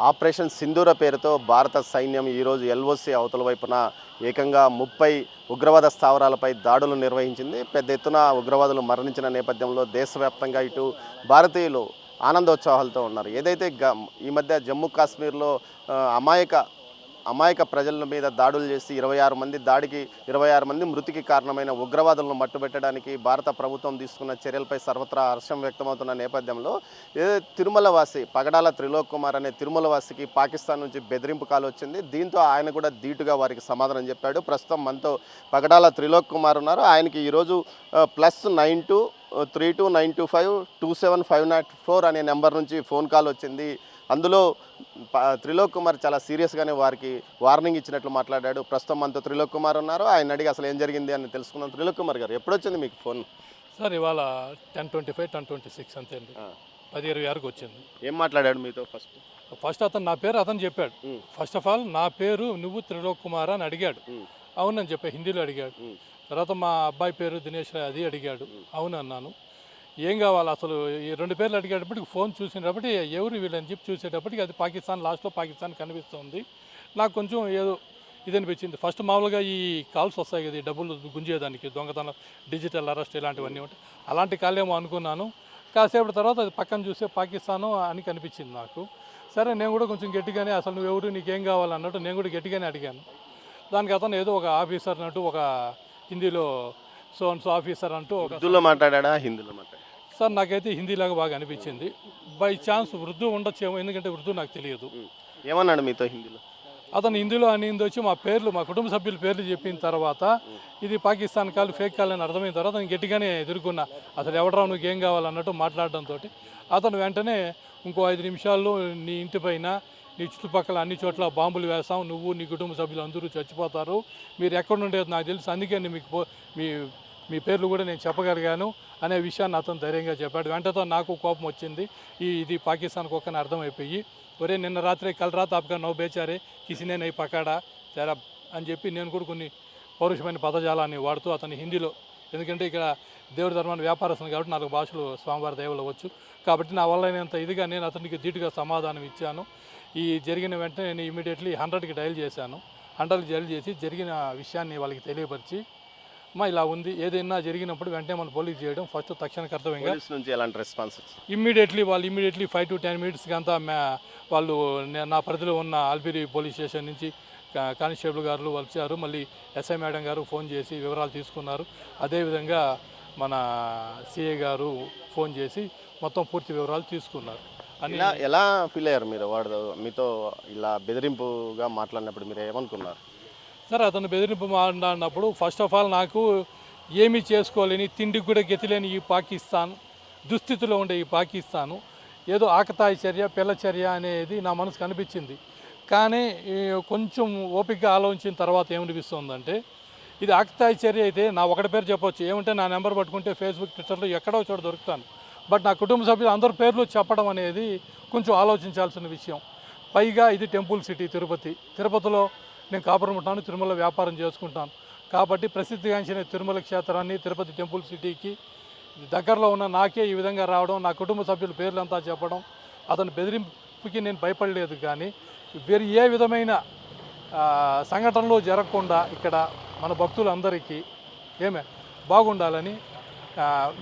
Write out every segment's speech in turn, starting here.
Operation సింధూర పేరుతో భారత సైన్యం ఈరోజు ఎల్ఓసి అవతల వైపున ఏకంగా 30 ఉగ్రవాద స్థావరాలపై దాడులు నిర్వహించింది. పెద్ద ఎత్తున ఉగ్రవాదులు మరణించిన నేపథ్యంలో దేశవ్యాప్తంగా ఇటు భారతీయులు ఆనందోత్సాహాలతో ఉన్నారు. ఏదైతే ఈ మధ్య జమ్మూ కాశ్మీర్లో అమాయక ప్రజల మీద దాడులు చేసి 26 మంది మృతికి కారణమైన ఉగ్రవాదులను మట్టుబెట్టడానికి భారత ప్రభుత్వం తీసుకున్న చర్యలపై సర్వత్రా హర్షం వ్యక్తమవుతున్న నేపథ్యంలో తిరుమల వాసి పగడాల త్రిలోక్ కుమార్ అనే తిరుమల వాసికి పాకిస్తాన్ నుంచి బెదిరింపు కాల్ వచ్చింది. దీంతో ఆయన కూడా ధీటుగా వారికి సమాధానం చెప్పాడు. ప్రస్తుతం మనతో పగడాల త్రిలోక్ కుమార్ ఉన్నారు. ఆయనకి ఈరోజు +92 32 925 27504 అనే నెంబర్ నుంచి ఫోన్ కాల్ వచ్చింది. అందులో త్రిలోక్ కుమార్ చాలా సీరియస్గానే వారికి వార్నింగ్ ఇచ్చినట్లు మాట్లాడాడు. ప్రస్తుతం మనతో త్రిలోక్ కుమార్ ఉన్నారు. ఆయన అడిగి అసలు ఏం జరిగింది అని తెలుసుకున్నాం. త్రిలోక్ కుమార్ గారు, ఎప్పుడు వచ్చింది మీకు ఫోన్? సార్ ఇవాళ 10:25 10:26 అంతే అండి. 10:26కి వచ్చింది. ఏం మాట్లాడాడు మీతో? ఫస్ట్ అతను నా పేరు అతను చెప్పాడు. ఫస్ట్ ఆఫ్ ఆల్ నా పేరు నువ్వు త్రిలోక్ కుమార్ అని అడిగాడు. అవునని చెప్పా, హిందీలో అడిగాడు. తర్వాత మా అబ్బాయి పేరు దినేష్ అది అడిగాడు. అవును అన్నాను. ఏం కావాలి అసలు ఈ 2 పేర్లు అడిగేటప్పటికి ఫోన్ చూసినప్పటికీ ఎవరు వీళ్ళని చెప్పి చూసేటప్పటికి అది పాకిస్తాన్, లాస్ట్లో పాకిస్తాన్ కనిపిస్తుంది. నాకు కొంచెం ఏదో ఇది అనిపించింది. ఫస్ట్ మామూలుగా ఈ కాల్స్ వస్తాయి కదా, ఈ డబ్బులు గుంజేదానికి, దొంగతనం, డిజిటల్ అరెస్ట్ ఇలాంటివన్నీ ఉంటాయి. అలాంటి కాలేమో అనుకున్నాను. కాసేపటి తర్వాత అది పక్కన చూస్తే పాకిస్తాను అని కనిపించింది నాకు. సరే నేను కూడా కొంచెం గట్టిగానే అసలు నువ్వు ఎవరు, నీకేం కావాలన్నట్టు నేను కూడా గట్టిగానే అడిగాను. దానికి అతను ఏదో ఒక ఆఫీసర్ అన్నట్టు ఒక హిందీలో సో ఆఫీసర్ అంటూ ఉర్దూలో మాట్లాడా, హిందీలో మాట్లాడా? సార్ నాకైతే హిందీలాగా బాగా అనిపించింది. బై ఛాన్స్ ఉర్దూ ఉండొచ్చేమో, ఎందుకంటే ఉర్దూ నాకు తెలియదు. ఏమన్నాడు మీతో హిందీలో? అతను హిందీలో అనేది వచ్చి మా పేర్లు, మా కుటుంబ సభ్యుల పేర్లు చెప్పిన తర్వాత ఇది పాకిస్తాన్ కాల్, ఫేక్ కాల్ అని అర్థమైన తర్వాత నేను గట్టిగానే ఎదుర్కొన్నా. అసలు ఎవడరా నువ్వు ఏం కావాలన్నట్టు మాట్లాడడంతో అతను వెంటనే ఇంకో 5 నిమిషాల్లో నీ ఇంటి పైన, నీ చుట్టుపక్కల అన్ని చోట్ల బాంబులు వేస్తాం, నువ్వు నీ కుటుంబ సభ్యులు అందరూ చచ్చిపోతారు, మీరు ఎక్కడ ఉండేది నాకు తెలుసు, అందుకే మీకు మీ పేర్లు కూడా నేను చెప్పగలిగాను అనే విషయాన్ని అతను ధైర్యంగా చెప్పాడు. వెంటనే నాకు కోపం వచ్చింది. ఇది పాకిస్తాన్ కుక్కని అర్థమైపోయి, ఒరే నిన్న రాత్రి కల్ రాత్ ఆప్గా నో బేచారే కిసినే నై పకాడా తెరా అని చెప్పి నేను కూడా కొన్ని పౌరుషమైన పదజాలాన్ని వాడుతూ అతని హిందీలో, ఎందుకంటే ఇక్కడ దేవుడి ధర్మాన్ని వ్యాపారస్తుంది కాబట్టి 4 భాషలు స్వామివారి దేవుళ్ళు అవ్వచ్చు కాబట్టి నా వల్ల అయినంత ఇదిగా నేను అతనికి ధీటుగా సమాధానం ఇచ్చాను. ఈ జరిగిన వెంటనే నేను ఇమీడియట్లీ 100కి డయల్ చేశాను. 100కి డయల్ చేసి జరిగిన విషయాన్ని వాళ్ళకి తెలియపరిచి, ఇలా ఉంది, ఏదైనా జరిగినప్పుడు వెంటనే మనం పోలీస్ చేయడం ఫస్ట్ తక్షణ కర్తవ్యంగా. నుంచి ఎలాంటి రెస్పాన్స్? ఇమ్మీడియట్లీ 5 to 10 మినిట్స్కి అంతా వాళ్ళు నా పరిధిలో ఉన్న ఆల్బిరి పోలీస్ స్టేషన్ నుంచి కానిస్టేబుల్ గారు వచ్చారు. మళ్ళీ ఎస్ఐ మేడం గారు ఫోన్ చేసి వివరాలు తీసుకున్నారు. అదేవిధంగా మన సిఐ గారు ఫోన్ చేసి మొత్తం పూర్తి వివరాలు తీసుకున్నారు. అని ఎలా ఫీల్ అయ్యారు మీరు? మీతో ఇలా బెదిరింపుగా మాట్లాడినప్పుడు మీరు ఏమనుకున్నారు? సరే, అతను బెదిరింపు మాట్లాడినప్పుడు ఫస్ట్ ఆఫ్ ఆల్ నాకు ఏమీ చేసుకోలేని, తిండికి కూడా గతిలేని ఈ పాకిస్తాన్, దుస్థితిలో ఉండే ఈ పాకిస్తాను ఏదో ఆకతాయి చర్య, పిల్ల చర్య అనేది నా మనసుకు అనిపించింది. కానీ కొంచెం ఓపికగా ఆలోచించిన తర్వాత ఏమనిపిస్తుందంటే, ఇది ఆకతాయి చర్య అయితే నా ఒకటి పేరు చెప్పొచ్చు, ఏమంటే నా నెంబర్ పట్టుకుంటే ఫేస్బుక్, ట్విట్టర్లో ఎక్కడో చోట దొరుకుతాను. బట్ నా కుటుంబ సభ్యులు అందరి పేర్లు చెప్పడం అనేది కొంచెం ఆలోచించాల్సిన విషయం. పైగా ఇది టెంపుల్ సిటీ తిరుపతిలో నేను కాపురం ఉంటాను, తిరుమల వ్యాపారం చేసుకుంటాను కాబట్టి ప్రసిద్ధిగాంచిన తిరుమల క్షేత్రాన్ని, తిరుపతి టెంపుల్ సిటీకి దగ్గరలో ఉన్న నాకే ఈ విధంగా రావడం, నా కుటుంబ సభ్యుల పేర్లంతా చెప్పడం, అతని బెదిరింపుకి నేను భయపడలేదు. కానీ వేరే ఏ విధమైన సంఘటనలు జరగకుండా ఇక్కడ మన భక్తులందరికీ బాగుండాలని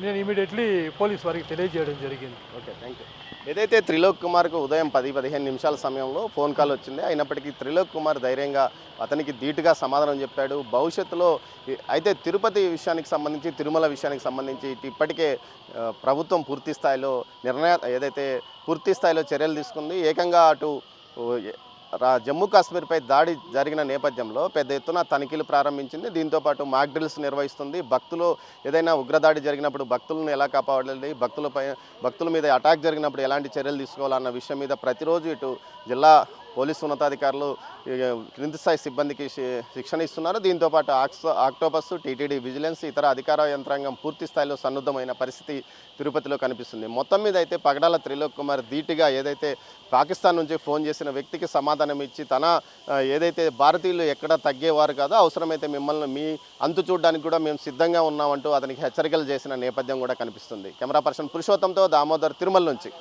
నేను ఇమీడియట్లీ పోలీస్ వారికి తెలియజేయడం జరిగింది. Okay, thank you. ఏదైతే త్రిలోక్ కుమార్కు ఉదయం 10-15 నిమిషాల సమయంలో ఫోన్ కాల్ వచ్చింది. అయినప్పటికీ త్రిలోక్ కుమార్ ధైర్యంగా అతనికి ధీటుగా సమాధానం చెప్పాడు. భవిష్యత్తులో అయితే తిరుపతి విషయానికి సంబంధించి, తిరుమల విషయానికి సంబంధించి ఇప్పటికే ప్రభుత్వం పూర్తి స్థాయిలో చర్యలు తీసుకుంది. ఏకంగా అటు జమ్మూ కాశ్మీర్పై దాడి జరిగిన నేపథ్యంలో పెద్ద ఎత్తున తనిఖీలు ప్రారంభించింది. దీంతోపాటు మాక్ డ్రిల్స్ నిర్వహిస్తుంది. భక్తులు ఏదైనా ఉగ్రదాడి జరిగినప్పుడు భక్తులను ఎలా కాపాడాలి, భక్తుల మీద అటాక్ జరిగినప్పుడు ఎలాంటి చర్యలు తీసుకోవాలన్న విషయం మీద ప్రతిరోజు ఇటు జిల్లా పోలీసు ఉన్నతాధికారులు క్రింది స్థాయి సిబ్బందికి శిక్షణ ఇస్తున్నారు. దీంతోపాటు ఆక్టోపస్, టీటీడీ, విజిలెన్స్, ఇతర అధికార యంత్రాంగం పూర్తి స్థాయిలో సన్నద్ధమైన పరిస్థితి తిరుపతిలో కనిపిస్తుంది. మొత్తం మీద అయితే పగడాల త్రిలోక్ కుమార్ ధీటుగా ఏదైతే పాకిస్తాన్ నుంచి ఫోన్ చేసిన వ్యక్తికి సమాధానం ఇచ్చి, ఏదైతే భారతీయులు ఎక్కడ తగ్గేవారు కాదో, అవసరమైతే మిమ్మల్ని మీ అంతు చూడడానికి కూడా మేము సిద్ధంగా ఉన్నామంటూ అతనికి హెచ్చరికలు చేసిన నేపథ్యం కూడా కనిపిస్తుంది. కెమెరా పర్సన్ పురుషోత్తంతో దామోదర్, తిరుమల నుంచి.